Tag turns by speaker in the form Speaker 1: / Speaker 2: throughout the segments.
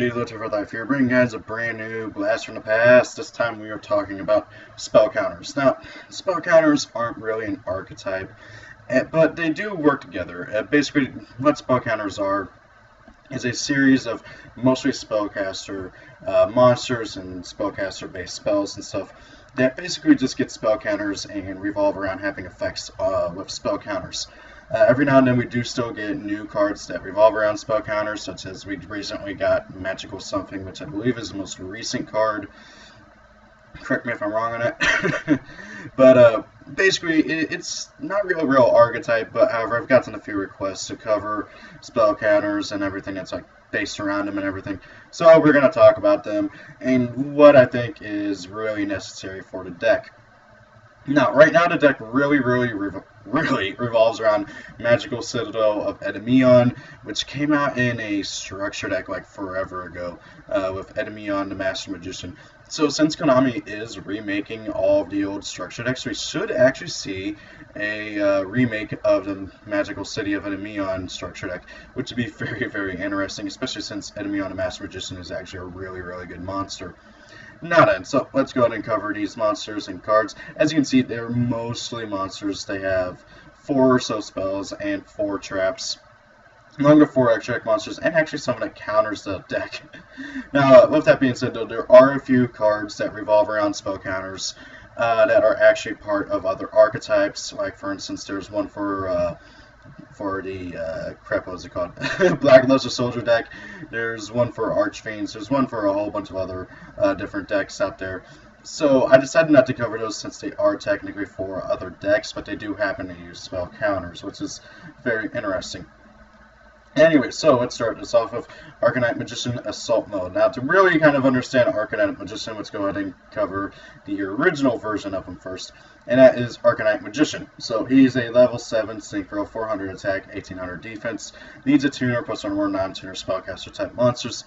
Speaker 1: dude looking for life here, bringing guys a brand new blast from the past. This time we are talking about spell counters. Now, spell counters aren't really an archetype, but they do work together. Basically, what spell counters are is a series of mostly spellcaster monsters and spellcaster-based spells and stuff that basically just get spell counters and revolve around having effects with spell counters. Every now and then we do still get new cards that revolve around spell counters, such as we recently got Magical Something, which I believe is the most recent card. Correct me if I'm wrong on it. But basically, it's not a real archetype, but however, I've gotten a few requests to cover spell counters and everything that's like based around them and everything. So we're going to talk about them and what I think is really necessary for the deck. Now, right now the deck really revolves around Magical Citadel of Edemion, which came out in a structure deck like forever ago with Edemion the Master Magician. So since Konami is remaking all of the old structure decks, we should actually see a remake of the Magical City of Edemion structure deck, which would be very interesting, especially since Edemion the Master Magician is actually a really good monster. Now then, so let's go ahead and cover these monsters and cards. As you can see, they're mostly monsters. They have 4 or so spells and 4 traps, among the 4 extract monsters, and actually someone that counters the deck. Now, with that being said, though, there are a few cards that revolve around spell counters that are actually part of other archetypes. Like, for instance, there's one for the crap, what was it called? Black Luster Soldier deck. There's one for Archfiends. There's one for a whole bunch of other different decks out there. So I decided not to cover those since they are technically for other decks, but they do happen to use spell counters, which is very interesting. Anyway, so let's start this off with Arcanite Magician Assault Mode. Now, to really kind of understand Arcanite Magician, let's go ahead and cover the original version of him first, and that is Arcanite Magician. So he's a level 7 Synchro, 400 attack, 1800 defense, needs a tuner plus one more non-tuner spellcaster type monsters.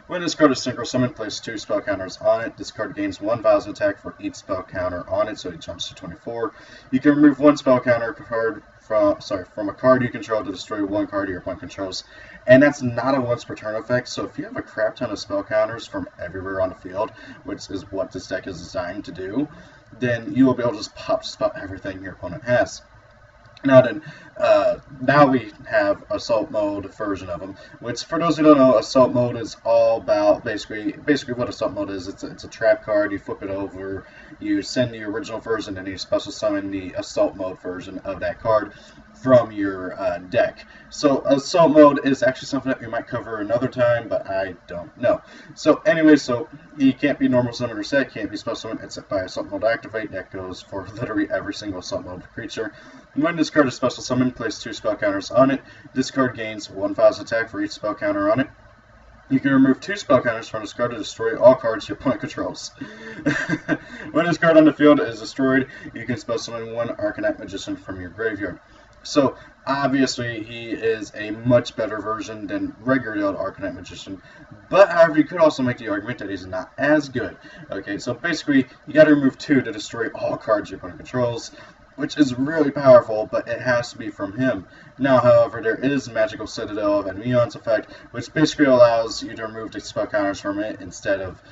Speaker 1: When this card is Synchro Summoned, place 2 spell counters on it. This card gains 1 Vials attack for each spell counter on it, so he jumps to 24. You can remove 1 spell counter card from a card you control to destroy 1 card your opponent controls, and that's not a once per turn effect. So if you have a crap ton of spell counters from everywhere on the field, which is what this deck is designed to do, then you will be able to just pop just about everything your opponent has. Now then, now we have Assault Mode version of them, which for those who don't know, Assault Mode is all about basically what Assault Mode is. It's a trap card. You flip it over, you send the original version, and you special summon the Assault Mode version of that card from your deck. So Assault Mode is actually something that we might cover another time, but I don't know. So anyway, so he can't be normal summon or set, can't be special summon except by Assault Mode activate. That goes for literally every single Assault Mode creature. When this card is special summoned, place 2 spell counters on it. This card gains 1 Vials attack for each spell counter on it. You can remove 2 spell counters from this card to destroy all cards your opponent controls. When this card on the field is destroyed, you can spell summon 1 Arcanite Magician from your graveyard. So, obviously, he is a much better version than regular old Arcanite Magician, but however, you could also make the argument that he's not as good. Okay, so basically, you gotta remove 2 to destroy all cards your opponent controls, which is really powerful, but it has to be from him. Now, however, there is Magical Citadel of Edemion's effect, which basically allows you to remove the spell counters from it instead of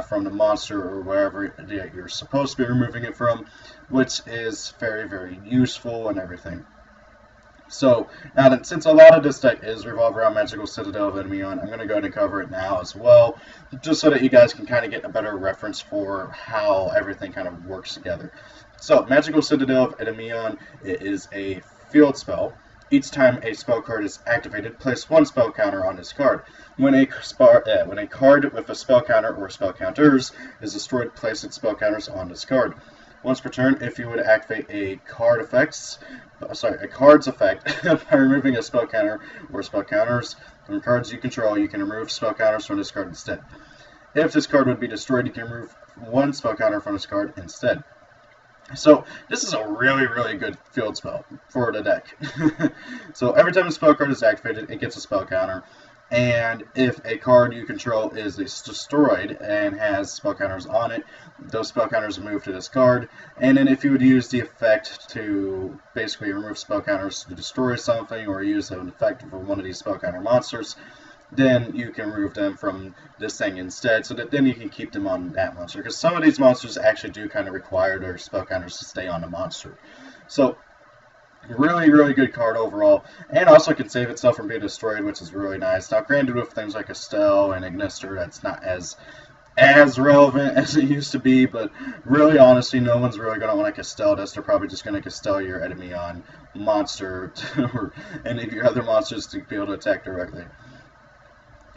Speaker 1: from the monster or wherever you're supposed to be removing it from, which is very useful and everything. So, now that since a lot of this deck is revolved around Magical Citadel of Edemion, I'm going to go ahead and cover it now as well, just so that you guys can kind of get a better reference for how everything kind of works together. So, Magical Citadel of Edemion, it is a field spell. Each time a spell card is activated, place 1 spell counter on this card. When a card with a spell counter or spell counters is destroyed, place its spell counters on this card. Once per turn, if you would activate a card's effect by removing a spell counter or spell counters from cards you control, you can remove spell counters from this card instead. If this card would be destroyed, you can remove 1 spell counter from this card instead. So this is a really good field spell for the deck. So every time a spell card is activated, it gets a spell counter. And if a card you control is destroyed and has spell counters on it, those spell counters are moved to this card. And then if you would use the effect to basically remove spell counters to destroy something, or use an effect for one of these spell counter monsters, then you can remove them from this thing instead, so that then you can keep them on that monster. Because some of these monsters actually do kind of require their spell counters to stay on the monster. So, really, really good card overall. And also can save itself from being destroyed, which is really nice. Now, granted, with things like Estelle and Ignister, that's not as relevant as it used to be, but really, honestly, no one's really going to want to Castell this. They're probably just going to Castell your enemy on monster or any of your other monsters to be able to attack directly.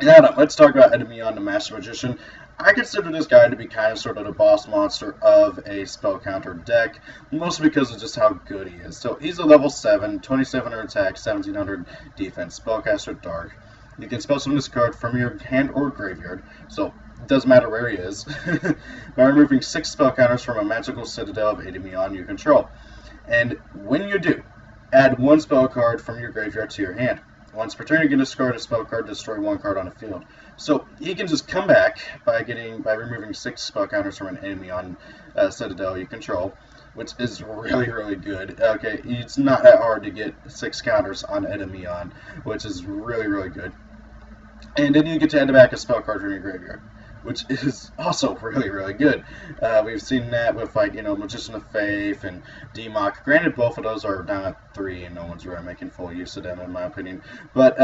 Speaker 1: Now, let's talk about enemy on the Master Magician. I consider this guy to be kind of sort of the boss monster of a Spellcounter deck, mostly because of just how good he is. So he's a level 7, 2700 attack, 1700 defense, Spellcaster Dark. You can spell summon this card from your hand or graveyard, so it doesn't matter where he is, by removing 6 spell counters from a magical citadel of enemy on you control. And when you do, add 1 spell card from your graveyard to your hand. Once per turn, you can discard a spell card to destroy 1 card on the field. So he can just come back by removing 6 spell counters from an enemy on citadel you control, which is really, really good. Okay, it's not that hard to get 6 counters on enemy on, which is really, really good. And then you get to add back a spell card from your graveyard, which is also really, really good. We've seen that with, like, Magician of Faith and Demok. Granted, both of those are down at 3, and no one's really making full use of them, in my opinion. But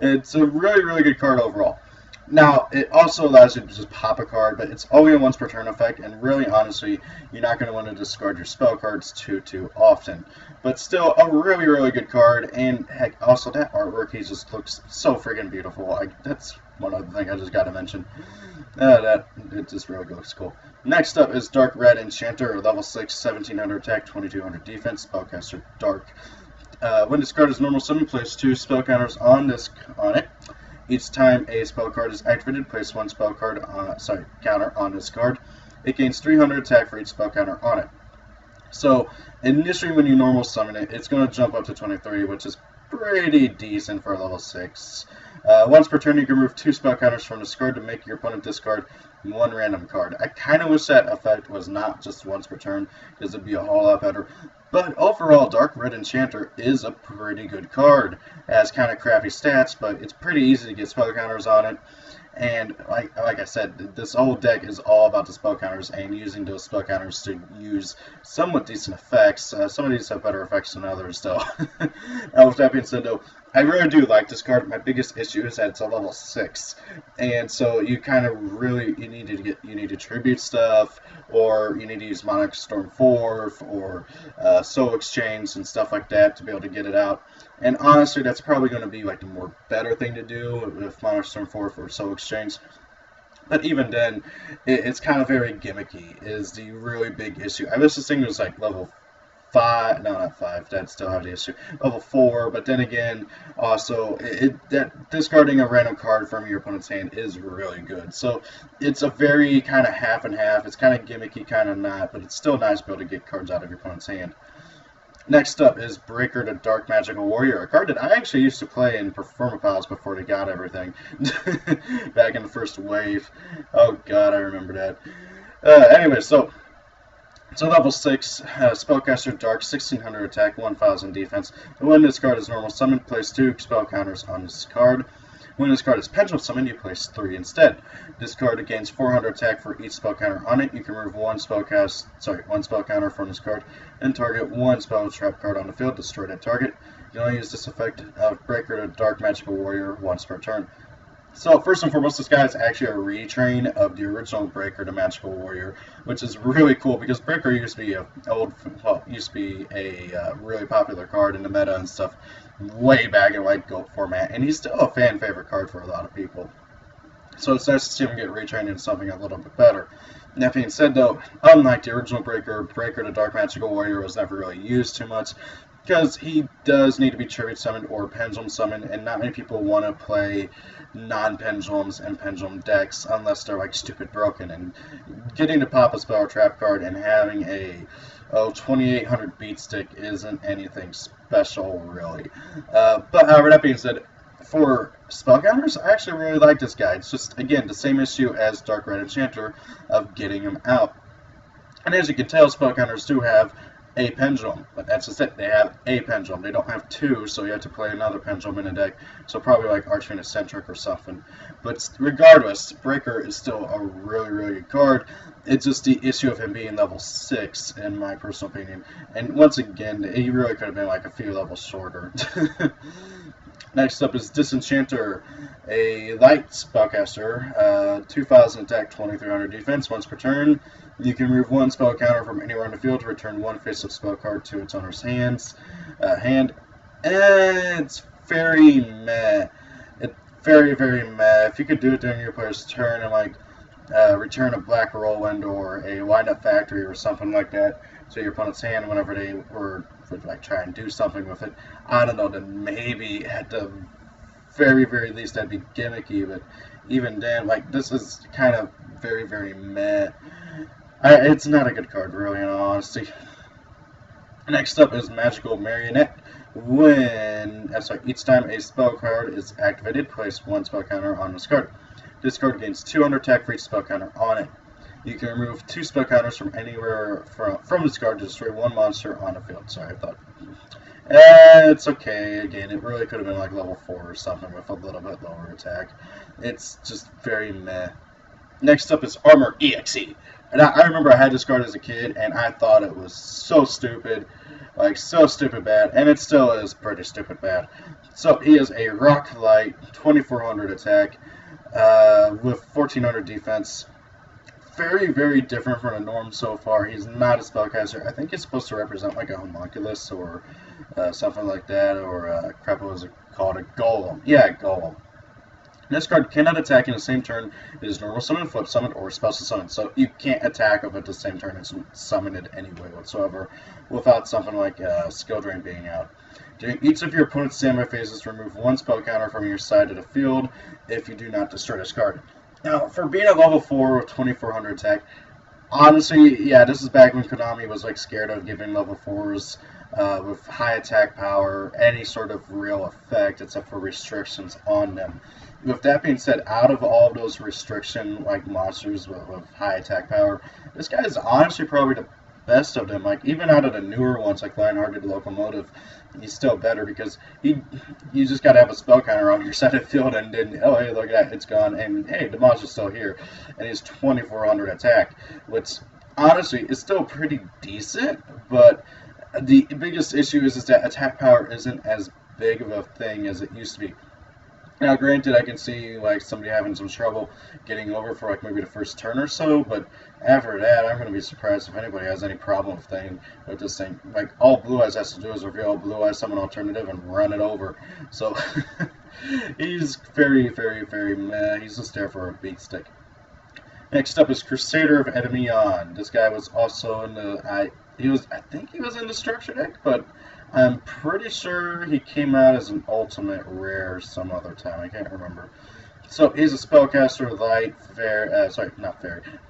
Speaker 1: it's a really, really good card overall. Now, it also allows you to just pop a card, but it's only a once per turn effect, and really, honestly, you're not going to want to discard your spell cards too often. But still, a really, really good card, and heck, also that artwork, he just looks so friggin' beautiful. That's one other thing I just got to mention. It just really looks cool. Next up is Dark Red Enchanter, level 6, 1700 attack, 2200 defense, Spellcaster Dark. When this card is normal summon, place 2 spell counters on it. Each time a spell card is activated, place 1 spell card counter on this card. It gains 300 attack for each spell counter on it. So initially, when you normal summon it, it's going to jump up to 23, which is pretty decent for a level 6. Once per turn, you can remove 2 spell counters from this card to make your opponent discard 1 random card. I kind of wish that effect was not just once per turn, because it'd be a whole lot better. But overall, Dark Red Enchanter is a pretty good card. It has kind of crappy stats, but it's pretty easy to get spell counters on it. And like I said, this whole deck is all about the spell counters and using those spell counters to use somewhat decent effects. Some of these have better effects than others, though. Now, with that being said, though, I really do like this card. My biggest issue is that it's a level 6, and so you kind of really you need to tribute stuff, or you need to use Monarch Storm 4 or Soul Exchange and stuff like that to be able to get it out. And honestly, that's probably going to be like the more better thing to do with Monarch Storm 4 for Soul Exchange. But even then, it's kind of very gimmicky, is the really big issue. I wish this thing was like level 5, no, not 5, that'd still have the issue. Level 4, but then again, also, that discarding a random card from your opponent's hand is really good. So, it's a very kind of half and half. It's kind of gimmicky, kind of not, but it's still nice to be able to get cards out of your opponent's hand. Next up is Breaker the Dark Magical Warrior, a card that I actually used to play in Performapiles before they got everything. Back in the first wave. Oh god, I remember that. Anyway, so level 6, Spellcaster Dark, 1600 attack, 1000 defense. When this card is normal summoned, place 2 spell counters on this card. When this card is pendulum summoned, you place 3 instead. This card gains 400 attack for each spell counter on it. You can remove one spell counter from this card and target 1 spell trap card on the field. Destroy that target. You can only use this effect of Breaker the Dark Magical Warrior once per turn. So first and foremost, this guy is actually a retrain of the original Breaker the Magical Warrior, which is really cool because Breaker used to be a really popular card in the meta and stuff way back in White Goat format, and he's still a fan favorite card for a lot of people. So it's nice to see him get retrained into something a little bit better. That being said, though, unlike the original Breaker the Dark Magical Warrior was never really used too much, because he does need to be tribute summoned or pendulum summoned, and not many people want to play non-pendulums and pendulum decks unless they're like stupid broken. And getting to pop a spell or trap card and having a 2800 beat stick isn't anything special, really. But however, that being said, for spell counters, I actually really like this guy. It's just, again, the same issue as Dark Red Enchanter of getting him out. And as you can tell, spell counters do have a pendulum, but that's just it. They have a pendulum. They don't have two, so you have to play another pendulum in a deck. So probably like Archfiend Eccentric or something. But regardless, Breaker is still a really, really good card. It's just the issue of him being level 6, in my personal opinion. And once again, he really could have been like a few levels shorter. Next up is Disenchanter, a light spellcaster, 2,000 attack, 2,300 defense. Once per turn, you can remove one spell counter from anywhere on the field to return one face-up spell card to its owner's hand. It's very meh. Very, very meh. If you could do it during your player's turn and like return a Black Whirlwind or a Wind-Up Factory or something like that to your opponent's hand whenever they would like try and do something with it, I don't know, then maybe at the very, very least that'd be gimmicky, but even then, like, this is kind of very, very meh. It's not a good card, really, in all honesty. Next up is Magical Marionette. Each time a spell card is activated, place one spell counter on this card. This card gains 200 attack for each spell counter on it. You can remove 2 spell counters from anywhere from this card to destroy one monster on the field. Sorry, I thought. It's okay. Again, it really could have been like level 4 or something with a little bit lower attack. It's just very meh. Next up is Armor EXE. And I remember I had this card as a kid, and I thought it was so stupid. Like, so stupid bad. And it still is pretty stupid bad. So, he is a Rock Light, 2,400 attack, with 1,400 defense. Very, very different from the norm so far. He's not a spellcaster. I think he's supposed to represent like a homunculus or something like that, or crap, what was it called? A golem. Yeah, golem. This card cannot attack in the same turn it is normal summon, flip summon, or special summon. So you can't attack of it the same turn it's summoned it anyway whatsoever, without something like Skill Drain being out. During each of your opponent's standby phases, remove one spell counter from your side of the field if you do not destroy this card. Now, for being at level 4 with 2,400 attack, honestly, yeah, this is back when Konami was like scared of giving level 4s with high attack power any sort of real effect except for restrictions on them. With that being said, out of all of those restriction like monsters with high attack power, this guy is honestly probably the best of them. Like, even out of the newer ones like Lionhearted Locomotive, he's still better because you just got to have a spell counter on your side of the field, and then, oh, hey, look at that, it's gone, and hey, the monster's still here, and he's 2,400 attack, which honestly is still pretty decent, but the biggest issue is that attack power isn't as big of a thing as it used to be. Now, granted, I can see like somebody having some trouble getting over for like maybe the first turn or so, but after that, I'm going to be surprised if anybody has any problem with this thing. Like, all Blue Eyes has to do is reveal Blue Eyes Summon Alternative and run it over. So, he's very, very, very meh. He's just there for a beat stick. Next up is Crusader of Dementia. This guy was also in the I think he was in the structure deck, but I'm pretty sure he came out as an ultimate rare some other time. I can't remember. So he's a spellcaster, light,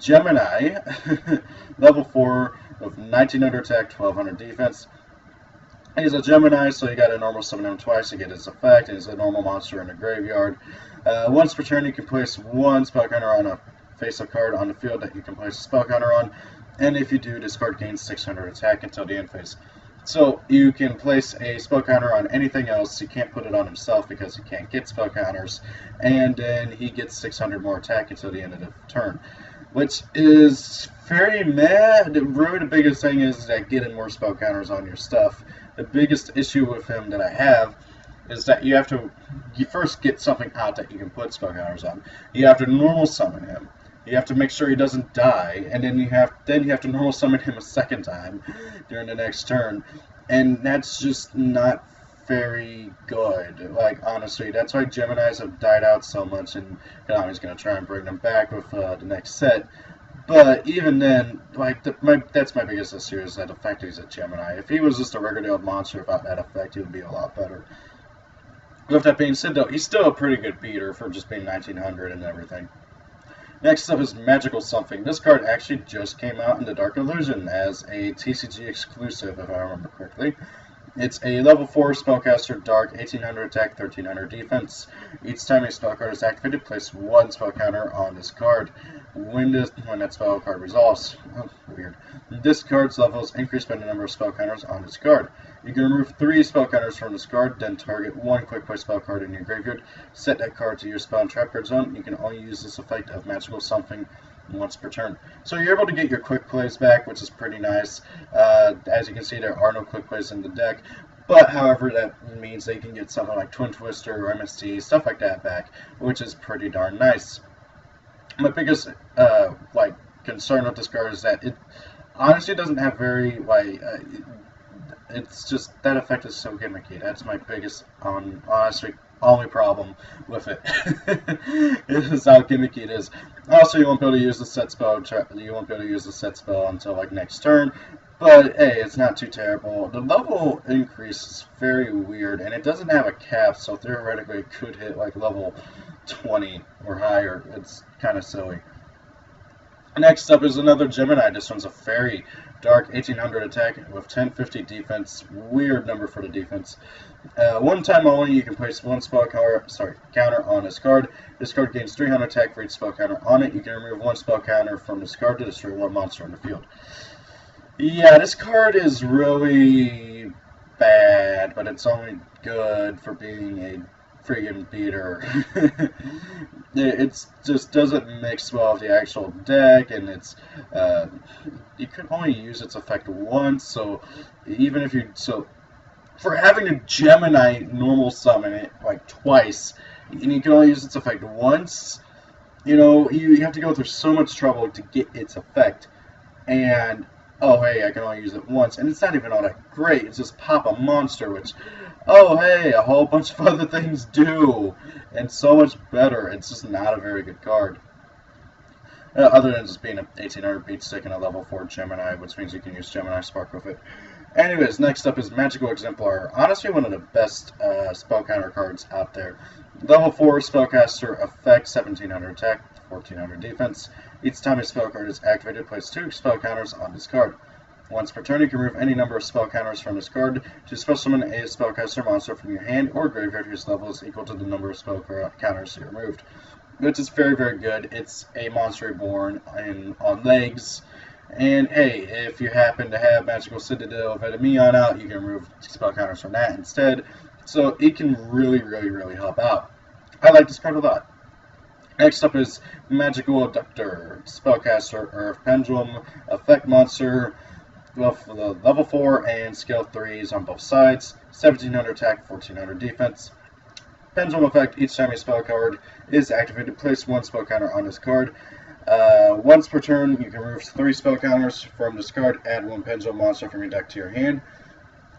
Speaker 1: Gemini, level 4 with 1,900 attack, 1,200 defense. He's a Gemini, so you got to normal summon him twice to get his effect, and he's a normal monster in the graveyard. Once per turn, you can place one spell counter on a face-up card on the field that you can place a spell counter on, and if you do, this card gains 600 attack until the end phase. So you can place a spell counter on anything else. You can't put it on himself because he can't get spell counters, and then he gets 600 more attack until the end of the turn, which is very meh. Really, the biggest thing is that getting more spell counters on your stuff. The biggest issue with him that I have is that you first get something out that you can put spell counters on. You have to normal summon him. You have to make sure he doesn't die, and then you have to normal summon him a second time during the next turn, and that's just not very good. Like, honestly, that's why Geminis have died out so much, and Konami's going to try and bring them back with the next set. But even then, like, that's my biggest issue, is that the fact that he's a Gemini. If he was just a regular old monster without that effect, he would be a lot better. With that being said, though, he's still a pretty good beater for just being 1,900 and everything. Next up is Magical Something. This card actually just came out in the Dark Illusion as a TCG exclusive, if I remember correctly. It's a level 4 Spellcaster Dark, 1800 attack, 1300 defense. Each time a spell card is activated, place one spell counter on this card. When that spell card resolves, weird. This card's levels increase by the number of spell counters on this card. You can remove 3 spell counters from this card, then target one quick play spell card in your graveyard. Set that card to your spell and trap card zone. You can only use this effect of magical something once per turn. So you're able to get your quick plays back, which is pretty nice. As you can see, there are no quick plays in the deck, but however, that means they can get something like Twin Twister or MST, stuff like that back, which is pretty darn nice. My biggest concern with this card is that it honestly doesn't have very it's just that effect is so gimmicky. That's my biggest honestly only problem with it. Is how gimmicky it is. Also, you won't be able to use the set spell. You won't be able to use the set spell until like next turn. But hey, it's not too terrible. The level increase is very weird, and it doesn't have a cap, so theoretically it could hit like level 20 or higher. It's kind of silly. Next up is another Gemini. This one's a fairy. Dark, 1800 attack with 1050 defense. Weird number for the defense. One time only, you can place one spell counter on this card. This card gains 300 attack for each spell counter on it. You can remove one spell counter from this card to destroy one monster on the field. Yeah, this card is really bad, but it's only good for being a friggin' beater. It just doesn't mix well with the actual deck, and it's you can only use its effect once. So even if for having a Gemini normal summon it like twice, and you can only use its effect once, you have to go through so much trouble to get its effect, and oh hey, I can only use it once, and it's not even all that great. It's just pop a monster, which, oh hey, a whole bunch of other things do, and so much better. It's just not a very good card. Other than just being an 1800 beat stick and a level 4 Gemini, which means you can use Gemini Spark with it. Anyways, next up is Magical Exemplar. Honestly, one of the best spell counter cards out there. Level 4 Spellcaster effect, 1700 attack, 1400 defense. Each time a spell card is activated, place 2 spell counters on this card. Once per turn, you can remove any number of spell counters from this card to special summon a spellcaster monster from your hand or graveyard whose level is equal to the number of spell counters you removed. Which is very, very good. It's a monster reborn on legs. And hey, if you happen to have Magical Citadel of Enemion out, you can remove spell counters from that instead. So it can really, really, really help out. I like this card a lot. Next up is Magical Abductor, Spellcaster Earth Pendulum, Effect Monster, level 4 and skill 3s on both sides, 1700 attack, 1400 defense. Pendulum effect, each time a spell card is activated, place one spell counter on this card. Once per turn, you can remove 3 spell counters from this card, add one pendulum monster from your deck to your hand.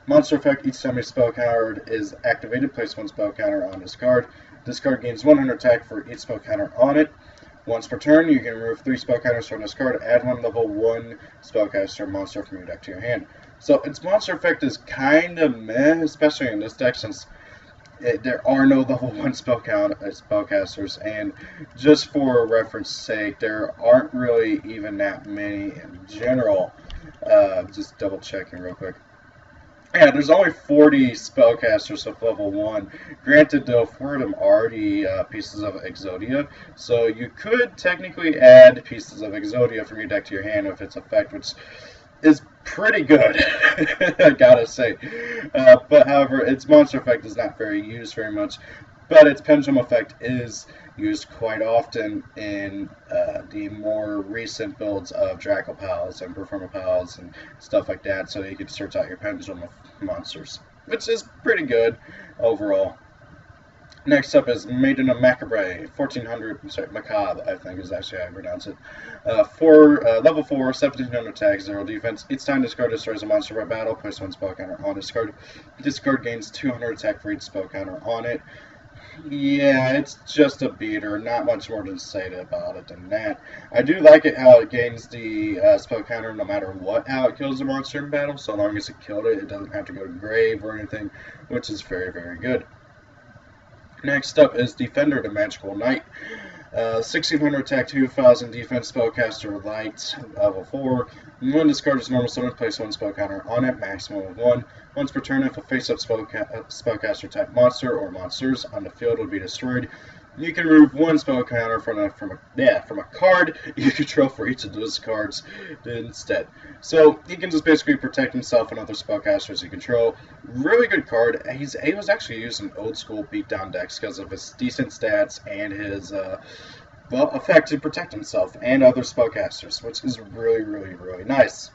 Speaker 1: Monster effect, each time a spell card is activated, place one spell counter on this card. This card gains 100 attack for each spell counter on it. Once per turn, you can remove 3 spell counters from this card, add one level 1 spellcaster monster from your deck to your hand. So its monster effect is kind of meh, especially in this deck, since there are no level 1 spellcasters, and just for reference sake, there aren't really even that many in general. Just double checking real quick. Yeah, there's only 40 spellcasters with level 1. Granted, though, 4 of them are already pieces of Exodia, so you could technically add pieces of Exodia from your deck to your hand with its effect, which is pretty good, I gotta say. But however, its monster effect is not used very much, but its pendulum effect is used quite often in the more recent builds of Dracopals and Performapals and stuff like that, so you can search out your pendulum of monsters, which is pretty good overall. Next up is Maiden of Macabre, 1400, Macabre, I think is actually how I pronounce it. Level 4, 1700 attack, 0 defense. Each time this card destroys a monster by battle, place one spell counter on this card. This card gains 200 attack for each spell counter on it. Yeah, it's just a beater, not much more to say about it than that. I do like it how it gains the spell counter no matter what, how it kills the monster in battle. So long as it killed it, it doesn't have to go to grave or anything, which is very, very good. Next up is Defender, the Magical Knight. 1600 attack, 2000 defense, Spellcaster Light, level 4. When discarded as normal summon, place one spell counter on it, maximum of 1. Once per turn, if a face-up spellcaster type monster or monsters on the field will be destroyed, you can remove one spell counter from a card you control for each of those cards instead. So he can just basically protect himself and other spellcasters you control. Really good card. He was actually used in old school beatdown decks because of his decent stats and his effect to protect himself and other spellcasters, which is really nice.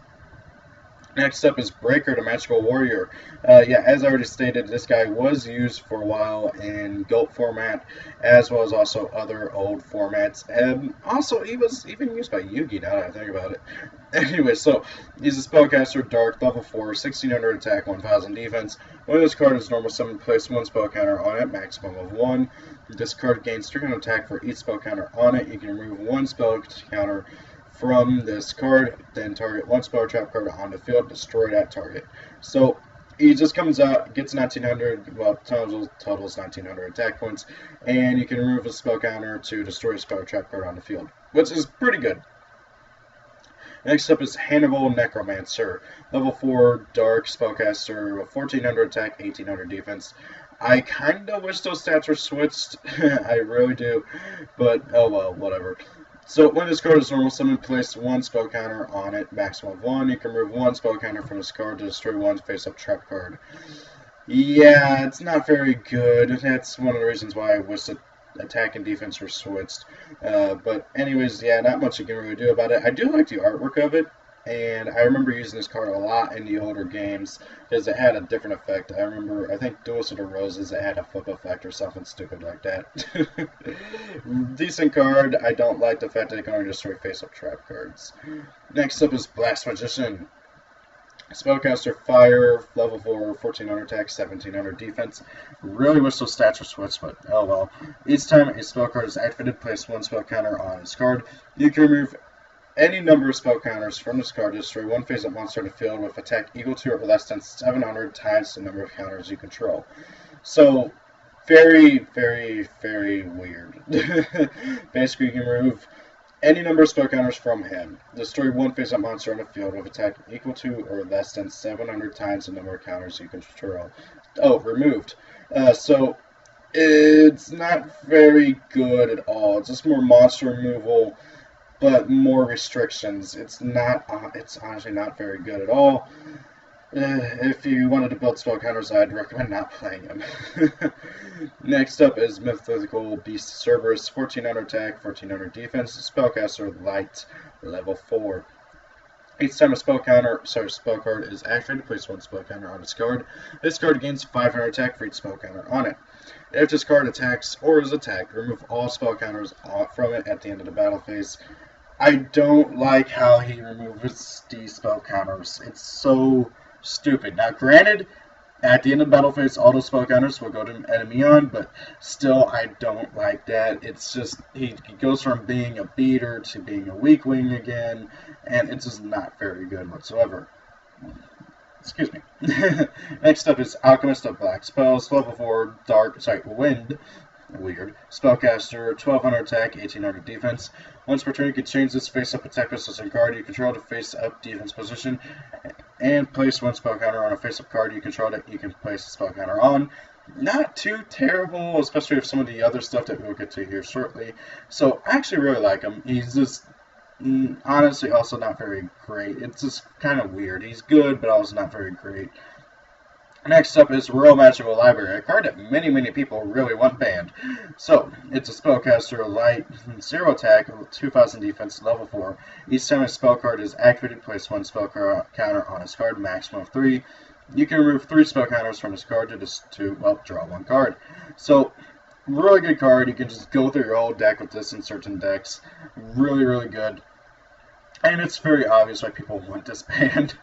Speaker 1: Next up is Breaker, the Magical Warrior. As I already stated, this guy was used for a while in GOAT format, as well as also other old formats. And also, he was even used by Yugi, now that I think about it. Anyway, so, he's a Spellcaster, Dark, level 4, 1600 attack, 1000 defense. When this card is normal summon, place one spell counter on it, maximum of 1. This card gains 300 attack for each spell counter on it. You can remove one spell counter from this card, then target one spell trap card on the field, destroy that target. So he just comes out, gets 1900, well, totals 1900 attack points, and you can remove a spell counter to destroy a spell trap card on the field, which is pretty good. Next up is Hannibal Necromancer, level 4 Dark Spellcaster, 1400 attack, 1800 defense. I kind of wish those stats were switched, I really do, but oh well, whatever. So when this card is normal summon, place one spell counter on it, maximum of 1. You can remove one spell counter from this card to destroy one face-up trap card. Yeah, it's not very good. That's one of the reasons why I wish that attack and defense were switched. But anyways, yeah, not much you can really do about it. I do like the artwork of it, and I remember using this card a lot in the older games because it had a different effect. I think Duels of the Roses, it had a flip effect or something stupid like that. Decent card. I don't like the fact that it can only destroy face-up trap cards. Next up is Blast Magician. Spellcaster Fire, level 4, 1400 attack, 1700 defense. Really wish those stats were switched, but oh well. Each time a spell card is activated, place one spell counter on its card. You can remove any number of spell counters from this card to destroy one face-up monster in the field with attack equal to or less than 700 times the number of counters you control. So, very weird. Basically, you can remove any number of spell counters from him. Destroy one face-up monster in the field with attack equal to or less than 700 times the number of counters you control. Oh, removed. So, it's not very good at all. It's just more monster removal, but more restrictions. It's honestly not very good at all. If you wanted to build spell counters, I'd recommend not playing him. Next up is Mythical Beast Cerberus, 1400 attack, 1400 defense, Spellcaster Light, level 4. Each time a spell card is activated, place one spell counter on its card. This card gains 500 attack for each spell counter on it. If this card attacks or is attacked, remove all spell counters from it at the end of the battle phase. I don't like how he removes these spell counters. It's so stupid. Now, granted, at the end of the battle phase, all those spell counters will go to enemy on, but still, I don't like that. It's just, he goes from being a beater to being a weak wing again, and it's just not very good whatsoever. Excuse me. Next up is Alchemist of Black Spells, level 4, Wind. Weird. Spellcaster, 1200 attack, 1800 defense. Once per turn, you can change this face-up attack position card you control to face-up defense position, and place one spell counter on a face-up card you control that you can place a spell counter on. Not too terrible, especially with some of the other stuff that we'll get to here shortly. So, I actually really like him. He's just honestly also not very great. It's just kind of weird. He's good, but also not very great. Next up is Royal Magical Library, a card that many people really want banned. So, it's a Spellcaster Light, 0 attack, 2000 defense, level 4. Each time a spell card is activated, place one spell counter on its card, maximum of 3. You can remove 3 spell counters from this card to draw one card. So, really good card. You can just go through your whole deck with this in certain decks. Really good. And it's very obvious why people want this banned.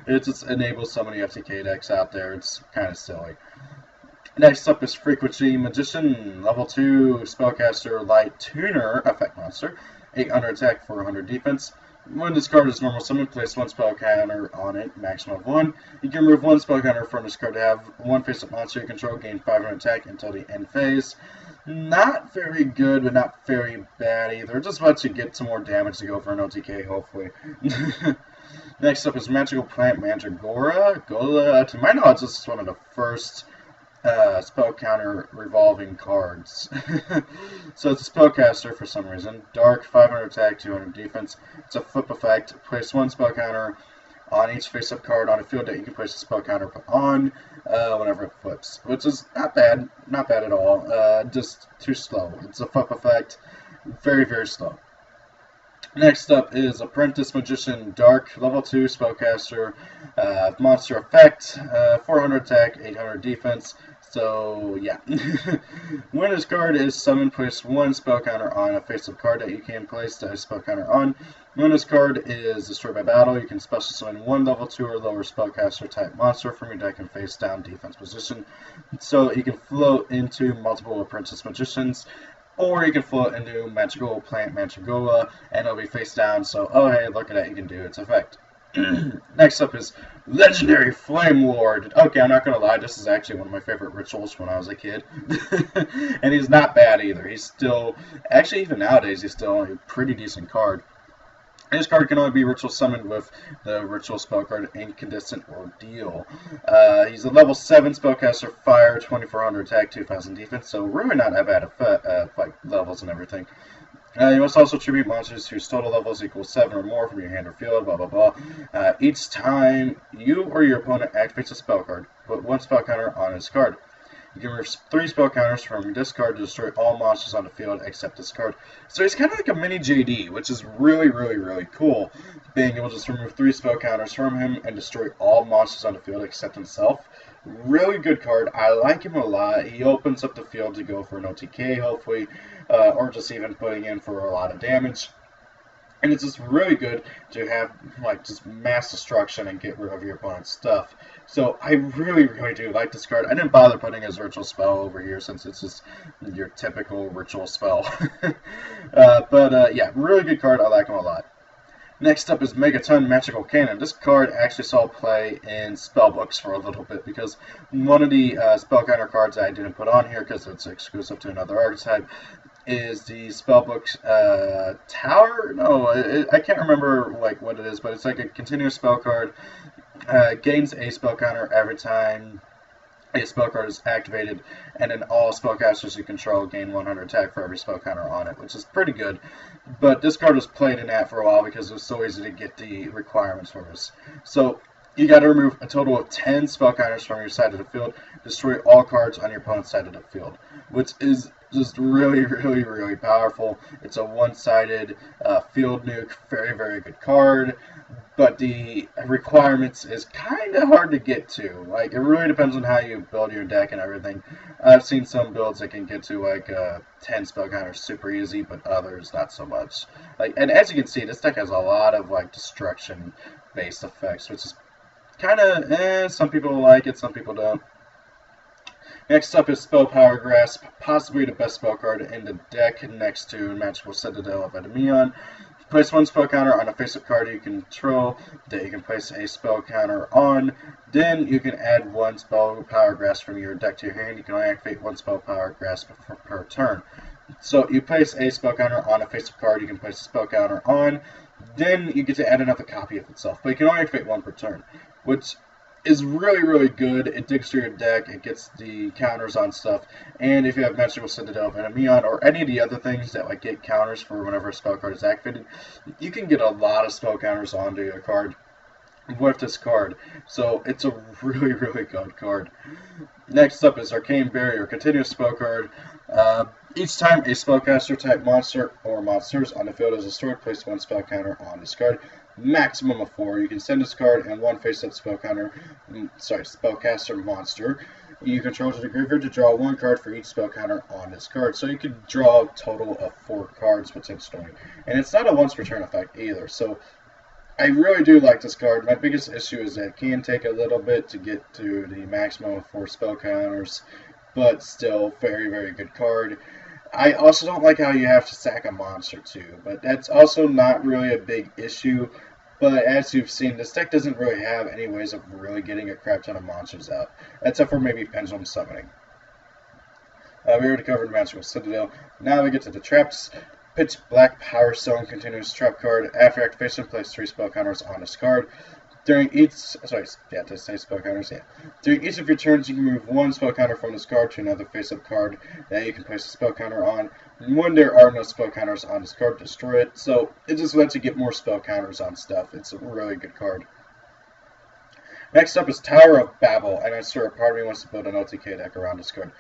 Speaker 1: It just enables so many FTK decks out there. It's kind of silly. Next up is Frequency Magician, level 2 Spellcaster Light Tuner effect monster, 800 attack, 400 defense. When this card is normal summon, place one spell counter on it, maximum of 1. You can remove one spell counter from this card to have one face-up monster you control gain 500 attack until the end phase. Not very good, but not very bad either. Just lets you get some more damage to go for an OTK, hopefully. Next up is Magical Plant Mandragora. Gola, to my knowledge, this is one of the first Spellcounter revolving cards. So it's a Spellcaster for some reason. Dark, 500 attack, 200 defense. It's a flip effect. Place one Spellcounter on each face-up card on a field that you can place a Spellcounter on whenever it flips, which is not bad at all. Just too slow. It's a flip effect, very, very slow. Next up is Apprentice Magician Dark, level 2 Spellcaster, monster effect, 400 attack, 800 defense. So, yeah. When this card is summoned, place one Spellcounter on a face-up card that you can place that Spellcounter on. When this card is destroyed by battle, you can special summon one level 2 or lower Spellcaster type monster from your deck in face down defense position. So you can float into multiple Apprentice Magicians, or you can float into Magical Plant Mandragora, and it'll be face down, so, oh hey, look at that, you can do its effect. Next up is Legendary Flame Lord. Okay, I'm not going to lie, this is actually one of my favorite rituals when I was a kid. And he's not bad either. He's still, actually even nowadays, he's still a pretty decent card. This card can only be ritual summoned with the ritual spell card Incandescent Ordeal. He's a level 7 spellcaster, fire, 2400 attack, 2000 defense, so really not that bad like levels and everything. You must also tribute monsters whose total levels equal 7 or more from your hand or field, blah blah blah. Each time you or your opponent activates a spell card, put one spell counter on his card. You can remove 3 spell counters from this card to destroy all monsters on the field except this card. So he's kind of like a mini JD, which is really, really, really cool. Being able to just remove 3 spell counters from him and destroy all monsters on the field except himself. Really good card. I like him a lot. He opens up the field to go for an OTK, hopefully, or just even putting in for a lot of damage. And it's just really good to have, like, just mass destruction and get rid of your opponent's stuff. So I really, really do like this card. I didn't bother putting his ritual spell over here since it's just your typical ritual spell. Yeah, really good card. I like him a lot. Next up is Megaton Magical Kanan. This card actually saw play in spellbooks for a little bit because one of the Spellcounter cards I didn't put on here because it's exclusive to another archetype is the Spellbook Tower. No, I can't remember like what it is, but it's like a continuous spell card. Gains a spell counter every time a spell card is activated, and then all spellcasters you control gain 100 attack for every spell counter on it, which is pretty good. But this card was played in that for a while because it was so easy to get the requirements for this. So you got to remove a total of 10 spell counters from your side of the field, destroy all cards on your opponent's side of the field, which is just really, really, really powerful. It's a one-sided field nuke, very, very good card. But the requirements is kind of hard to get to. Like, it really depends on how you build your deck and everything. I've seen some builds that can get to like 10 spell counters super easy, but others not so much. Like, and as you can see, this deck has a lot of like destruction-based effects, which is kind of some people like it, some people don't. Next up is Spell Power Grasp, possibly the best spell card in the deck next to Magical Citadel of Endymion. Place one spell counter on a face-up card you control that you can place a spell counter on. Then you can add one Spell Power Grasp from your deck to your hand. You can only activate one Spell Power Grasp per turn. So you place a spell counter on a face-up card you can place a spell counter on. Then you get to add another copy of itself, but you can only activate one per turn, which is really, really good. It digs through your deck, it gets the counters on stuff, and if you have Magical Citadel of Endymion or any of the other things that like get counters for whenever a spell card is activated, you can get a lot of spell counters onto your card with this card. So it's a really, really good card. Next up is Arcane Barrier, continuous spell card. Each time a spellcaster type monster or monsters on the field is destroyed, place one spell counter on this card. Maximum of 4. You can send this card and one face-up spellcaster monster you control to the graveyard to draw one card for each spell counter on this card. So you could draw a total of 4 cards potentially. And it's not a once per turn effect either. So I really do like this card. My biggest issue is that it can take a little bit to get to the maximum of 4 spell counters, but still very, very good card. I also don't like how you have to sack a monster too, but that's also not really a big issue. But as you've seen, this deck doesn't really have any ways of really getting a crap ton of monsters out, except for maybe Pendulum Summoning. We already covered Magical Citadel. Now we get to the traps. Pitch Black Power Stone continuous trap card. After activation, place 3 spell counters on this card. During each, to say spell counters, yeah. During each of your turns, you can move 1 spell counter from this card to another face-up card that you can place a spell counter on. And when there are no spell counters on this card, destroy it. So it just lets you get more spell counters on stuff. It's a really good card. Next up is Tower of Babel, and I'm sure a part of me wants to build an OTK deck around this card.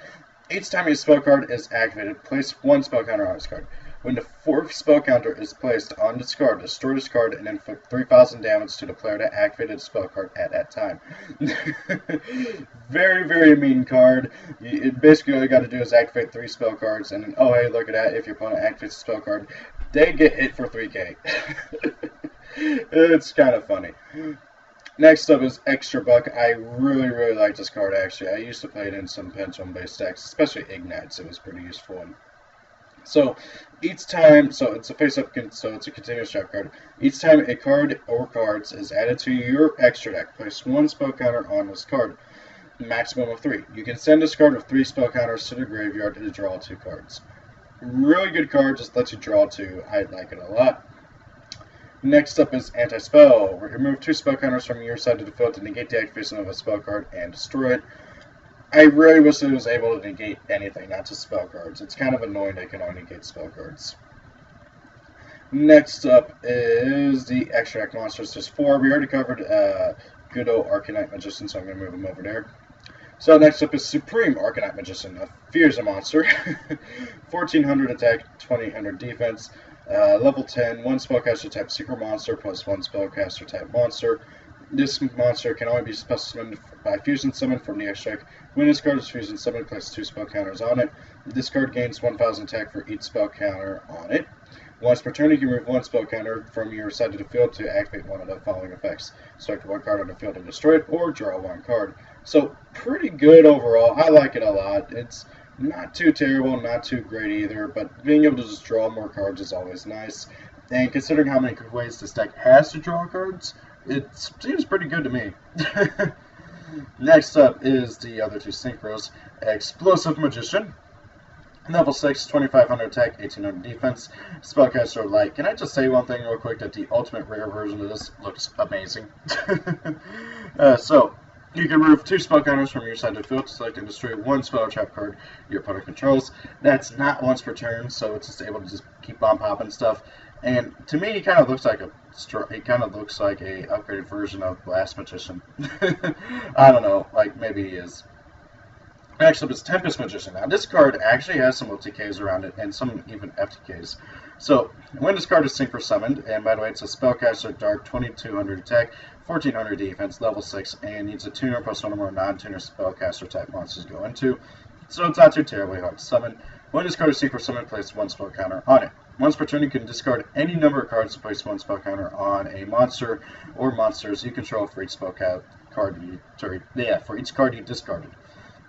Speaker 1: Each time a spell card is activated, place 1 spell counter on this card. When the 4th spell counter is placed on this card, destroy this card and inflict 3,000 damage to the player that activated the spell card at that time. Very, very mean card. Basically, all you got to do is activate 3 spell cards, and then, oh hey, look at that, if your opponent activates a spell card, they get hit for 3k. It's kind of funny. Next up is Extra Buck. I really, really like this card, actually. I used to play it in some Pendulum-based decks, especially Ignites. It was pretty useful. So, each time, so it's a face-up, so it's a continuous trap card. Each time a card or cards is added to your extra deck, place 1 spell counter on this card. Maximum of 3. You can send this card with 3 spell counters to the graveyard to draw 2 cards. Really good card, just lets you draw 2. I like it a lot. Next up is AntiSpell. Remove 2 spell counters from your side of the field to negate the activation of a spell card and destroy it. I really wish it was able to negate anything, not just spell cards. It's kind of annoying they can only negate spell cards. Next up is the Extract monsters. There's 4. We already covered good old Arcanite Magician, so I'm going to move him over there. So next up is Supreme Arcanite Magician. A fearsome monster. 1400 attack, 2000 defense. Level 10, 1 Spellcaster type Secret Monster plus 1 Spellcaster type Monster. This monster can only be special summoned by Fusion Summon from the extract. When this card is Fusion Summoned, place 2 spell counters on it. This card gains 1000 attack for each spell counter on it. Once per turn, you can remove 1 spell counter from your side of the field to activate one of the following effects. Select 1 card on the field and destroy it, or draw 1 card. So, pretty good overall. I like it a lot. It's not too terrible, not too great either, but being able to just draw more cards is always nice. And considering how many ways this deck has to draw cards, it seems pretty good to me. Next up is the other 2 synchros. Explosive Magician. Level 6, 2500 attack, 1800 defense. Spellcaster Light. Can I just say one thing real quick, that the ultimate rare version of this looks amazing. So, you can remove 2 spell counters from your side of the field to select and destroy 1 spell trap card your opponent controls. That's not once per turn, so it's just able to just keep on popping stuff. And to me, it kind of looks like a upgraded version of Blast Magician. I don't know, like maybe he is. Next up is Tempest Magician. Now this card actually has some OTKs around it and some even FTKs. So when this card is Synchro Summoned, and by the way it's a Spellcaster Dark, 2200 attack, 1400 defense, level 6, and needs a tuner plus 1 or more non-tuner Spellcaster type monsters to go into. So it's not too terribly hard to summon. When this card is Synchro Summoned, place 1 spell counter on it. Once per turn, you can discard any number of cards to place 1 spell counter on a monster or monsters you control for each spell card you discarded.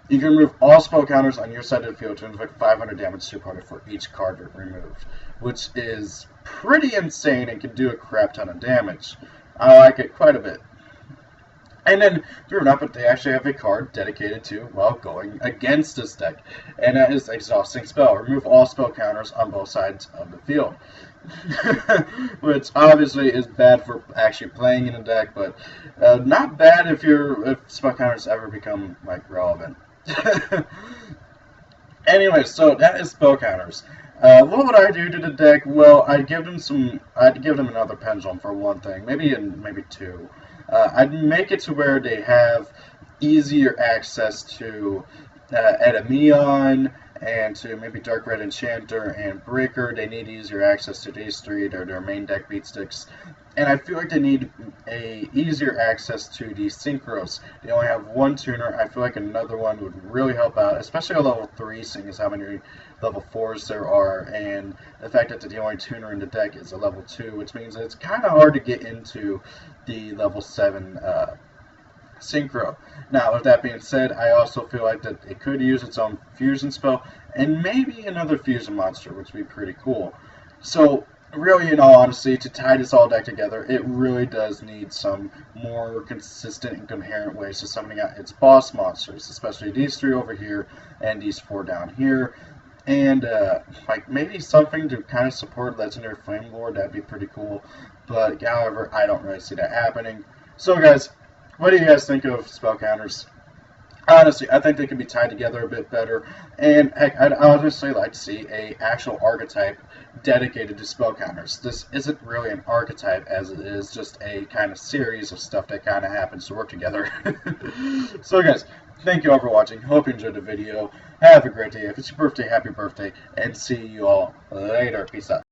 Speaker 1: You can remove all spell counters on your side of the field to inflict 500 damage to your opponent for each card removed, which is pretty insane and can do a crap ton of damage. I like it quite a bit. And then, sure enough, they actually have a card dedicated to, well, going against this deck. And that is Exhausting Spell. Remove all spell counters on both sides of the field. Which obviously is bad for actually playing in a deck, but not bad if spell counters ever become, like, relevant. Anyway, so that is spell counters. What would I do to the deck? Well, I'd give them another pendulum for one thing, maybe 2. I'd make it to where they have easier access to Edameon and to maybe Dark Red Enchanter and Breaker. They need easier access to these 3. They're their main deck beatsticks. And I feel like they need easier access to the synchros. They only have 1 tuner. I feel like another one would really help out, especially at level 3, seeing as how many level 4s there are, and the fact that the only tuner in the deck is a level 2, which means that it's kind of hard to get into the level 7 synchro. Now, with that being said, I also feel like that it could use its own fusion spell, and maybe another fusion monster, which would be pretty cool. So, really, in all honesty, to tie this all deck together, it really does need some more consistent and coherent ways to summoning out its boss monsters, especially these 3 over here and these 4 down here. And like maybe something to kind of support Legendary Flame Lord, that'd be pretty cool. But however, I don't really see that happening. So guys, what do you guys think of spell counters? Honestly, I think they can be tied together a bit better, and heck, I'd honestly like to see a actual archetype dedicated to spell counters. This isn't really an archetype, as it is just a kind of series of stuff that kind of happens to work together. So guys, thank you all for watching. Hope you enjoyed the video. Have a great day. If it's your birthday, happy birthday, and see you all later. Peace out.